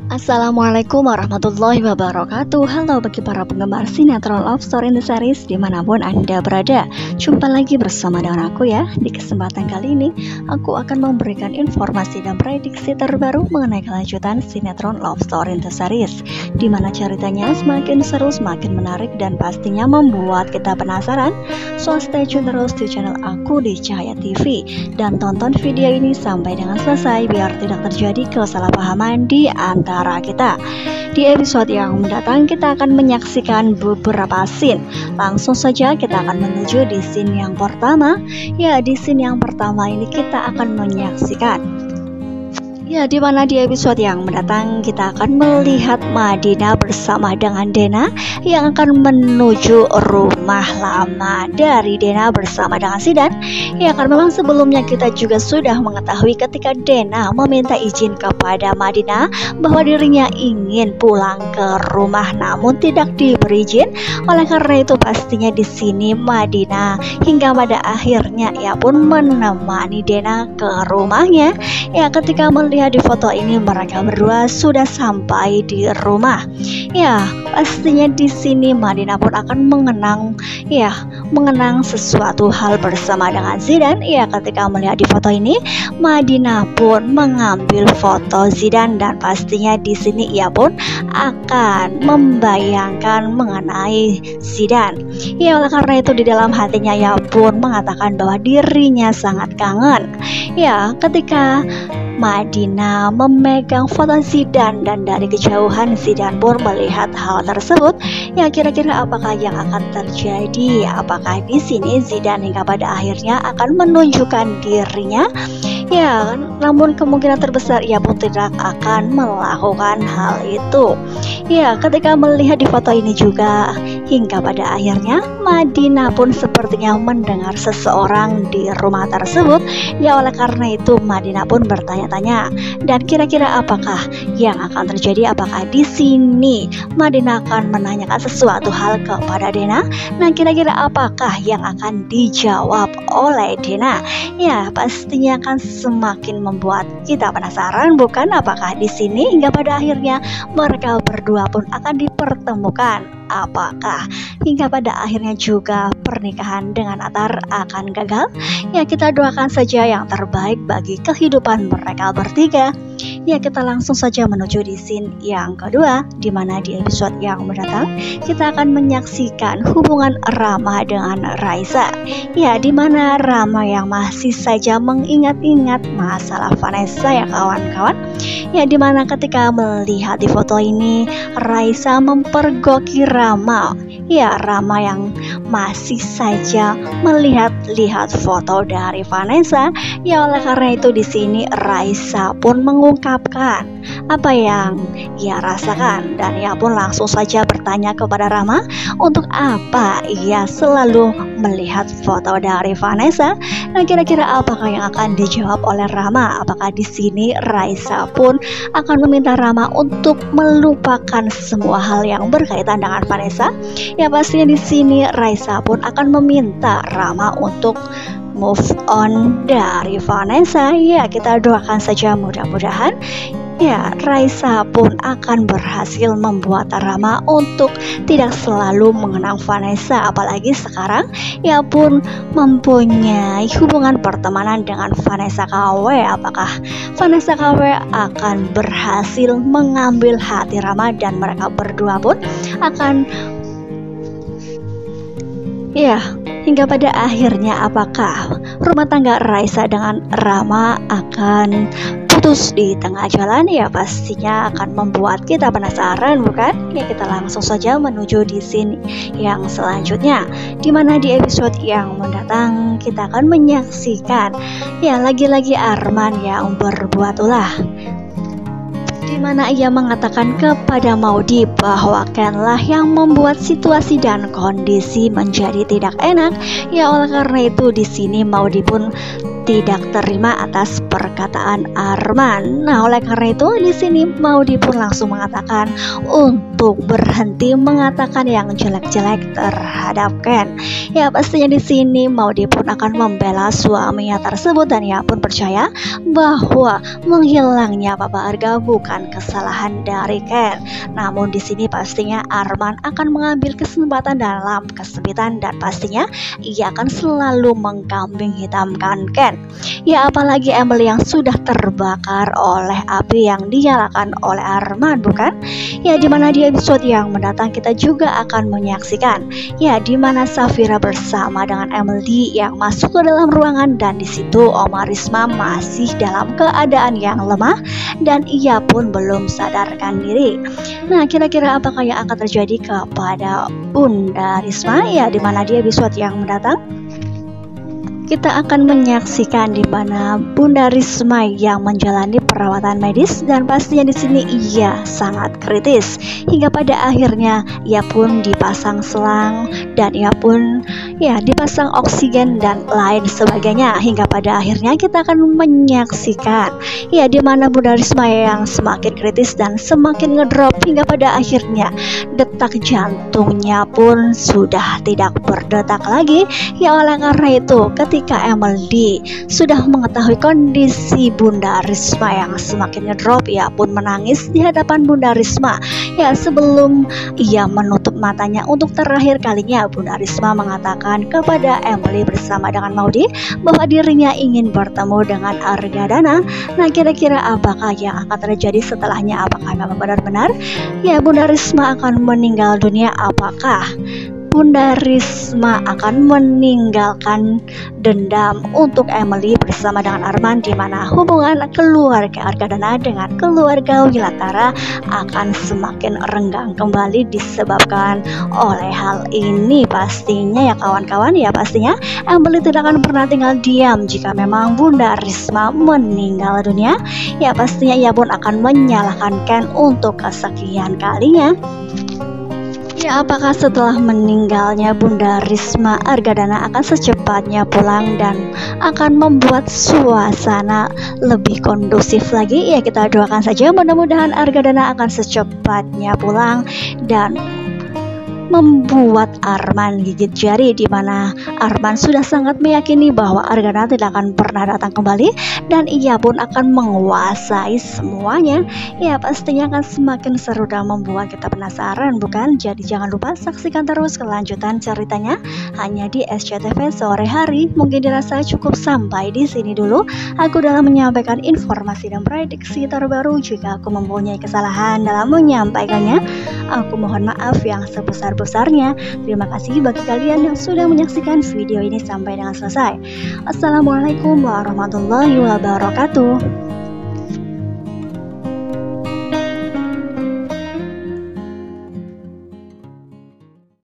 Assalamualaikum warahmatullahi wabarakatuh. Halo bagi para penggemar sinetron Love Story in the Series dimanapun Anda berada. Jumpa lagi bersama dengan aku ya. Di kesempatan kali ini aku akan memberikan informasi dan prediksi terbaru mengenai kelanjutan sinetron Love Story in the Series, dimana ceritanya semakin seru, semakin menarik, dan pastinya membuat kita penasaran. So stay tune terus di channel aku di Cahaya TV dan tonton video ini sampai dengan selesai biar tidak terjadi kesalahpahaman di antara kita. Di episode yang mendatang kita akan menyaksikan beberapa scene. Langsung saja kita akan menuju di scene yang pertama. Ya, di scene yang pertama ini kita akan menyaksikan di mana di episode yang mendatang kita akan melihat Madinah bersama dengan Dena yang akan menuju rumah lama dari Dena bersama dengan Zidan. Ya, karena memang sebelumnya kita juga sudah mengetahui ketika Dena meminta izin kepada Madinah bahwa dirinya ingin pulang ke rumah namun tidak diberi izin. Oleh karena itu pastinya di sini Madinah hingga pada akhirnya ia pun menemani Dena ke rumahnya. Ya, ketika melihat di foto ini mereka berdua sudah sampai di rumah. Ya, pastinya di sini Madinah pun akan mengenang sesuatu hal bersama dengan Zidan. Ya, ketika melihat di foto ini Madinah pun mengambil foto Zidan dan pastinya di sini ia pun akan membayangkan mengenai Zidan. Ya, oleh karena itu di dalam hatinya ia pun mengatakan bahwa dirinya sangat kangen. Ya, ketika Madinah memegang foto Zidan dan dari kejauhan Zidan pun melihat hal tersebut. Ya, kira-kira apakah yang akan terjadi? Apakah di sini Zidan hingga pada akhirnya akan menunjukkan dirinya? Ya, namun kemungkinan terbesar ia pun tidak akan melakukan hal itu. Ya, ketika melihat di foto ini juga hingga pada akhirnya Madinah pun sepertinya mendengar seseorang di rumah tersebut. Ya, oleh karena itu Madinah pun bertanya-tanya, dan kira-kira apakah yang akan terjadi? Apakah di sini Madinah akan menanyakan sesuatu hal kepada Dena? Nah, kira-kira apakah yang akan dijawab oleh Dena? Ya, pastinya akan semakin membuat kita penasaran, bukan? Apakah di sini hingga pada akhirnya mereka berdua pun akan dipertemukan? Apakah hingga pada akhirnya juga pernikahan dengan Atar akan gagal? Ya, kita doakan saja yang terbaik bagi kehidupan mereka bertiga. Ya, kita langsung saja menuju di scene yang kedua, di mana di episode yang mendatang kita akan menyaksikan hubungan Rama dengan Raisa. Ya, di mana Rama yang masih saja mengingat-ingat masalah Vanessa ya kawan-kawan. Ya, di mana ketika melihat di foto ini Raisa mempergoki Rama. Ya, Rama yang masih saja melihat-lihat foto dari Vanessa. Ya, oleh karena itu di sini Raisa pun mengungkapkan apa yang ia rasakan dan ia pun langsung saja bertanya kepada Rama untuk apa ia selalu melihat foto dari Vanessa. Nah, kira-kira apakah yang akan dijawab oleh Rama? Apakah di sini Raisa pun akan meminta Rama untuk melupakan semua hal yang berkaitan dengan Vanessa? Ya, pastinya di sini Raisa pun akan meminta Rama untuk move on dari Vanessa. Ya, kita doakan saja mudah-mudahan ya Raisa pun akan berhasil membuat Rama untuk tidak selalu mengenang Vanessa, apalagi sekarang ia pun mempunyai hubungan pertemanan dengan Vanessa KW. Apakah Vanessa KW akan berhasil mengambil hati Rama dan mereka berdua pun akan hingga pada akhirnya apakah rumah tangga Raisa dengan Rama akan putus di tengah jalan? Ya, pastinya akan membuat kita penasaran, bukan? Ya, kita langsung saja menuju di scene yang selanjutnya, dimana di episode yang mendatang kita akan menyaksikan lagi-lagi Arman yang berbuat ulah, di mana ia mengatakan kepada Maudy bahwa Ken-lah yang membuat situasi dan kondisi menjadi tidak enak. Ya, oleh karena itu di sini Maudy pun tidak terima atas perkataan Arman. Nah, oleh karena itu di sini Maudy pun langsung mengatakan untuk berhenti mengatakan yang jelek-jelek terhadap Ken. Ya, pastinya di sini Maudy pun akan membela suaminya tersebut dan ia pun percaya bahwa menghilangnya Papa Arga bukan kesalahan dari Ken. Namun di sini pastinya Arman akan mengambil kesempatan dalam kesempitan dan pastinya ia akan selalu mengkambing hitamkan Ken. Ya, apalagi Emily yang sudah terbakar oleh api yang dinyalakan oleh Arman, bukan? Ya, dimana di episode yang mendatang kita juga akan menyaksikan ya dimana Safira bersama dengan Emily yang masuk ke dalam ruangan dan di situ Oma Risma masih dalam keadaan yang lemah dan ia pun belum sadarkan diri. Nah, kira-kira apakah yang akan terjadi kepada Bunda Risma ya dimana di episode yang mendatang? Kita akan menyaksikan di mana Bunda Risma yang menjalani perawatan medis dan pastinya di sini ia sangat kritis hingga pada akhirnya ia pun dipasang selang dan ia pun ya dipasang oksigen dan lain sebagainya hingga pada akhirnya kita akan menyaksikan ya di mana Bunda Risma yang semakin kritis dan semakin ngedrop hingga pada akhirnya detak jantungnya pun sudah tidak berdetak lagi. Ya, oleh karena itu ketika Emily sudah mengetahui kondisi Bunda Risma yang semakin ngedrop, ia pun menangis di hadapan Bunda Risma. Ya, sebelum ia menutup matanya untuk terakhir kalinya, Bunda Risma mengatakan kepada Emily bersama dengan Maudy bahwa dirinya ingin bertemu dengan Argadana. Nah, kira-kira apakah yang akan terjadi setelahnya? Apakah memang benar-benar ya Bunda Risma akan meninggal dunia? Apakah Bunda Risma akan meninggalkan dendam untuk Emily bersama dengan Arman di mana hubungan keluarga Argadana dengan keluarga Wilatara akan semakin renggang kembali disebabkan oleh hal ini? Pastinya ya kawan-kawan, ya pastinya Emily tidak akan pernah tinggal diam jika memang Bunda Risma meninggal dunia. Ya, pastinya ia pun akan menyalahkan Ken untuk kesekian kalinya. Ya, apakah setelah meninggalnya Bunda Risma, Argadana akan secepatnya pulang dan akan membuat suasana lebih kondusif lagi? Ya, kita doakan saja mudah-mudahan Argadana akan secepatnya pulang dan membuat Arman gigit jari di mana Arman sudah sangat meyakini bahwa Argadana tidak akan pernah datang kembali dan ia pun akan menguasai semuanya. Ya, pastinya akan semakin seru dan membuat kita penasaran, bukan? Jadi jangan lupa saksikan terus kelanjutan ceritanya hanya di SCTV sore hari. Mungkin dirasa cukup sampai di sini dulu aku dalam menyampaikan informasi dan prediksi terbaru. Jika aku mempunyai kesalahan dalam menyampaikannya, aku mohon maaf yang sebesar-besarnya. Terima kasih bagi kalian yang sudah menyaksikan video ini sampai dengan selesai. Assalamualaikum warahmatullahi wabarakatuh.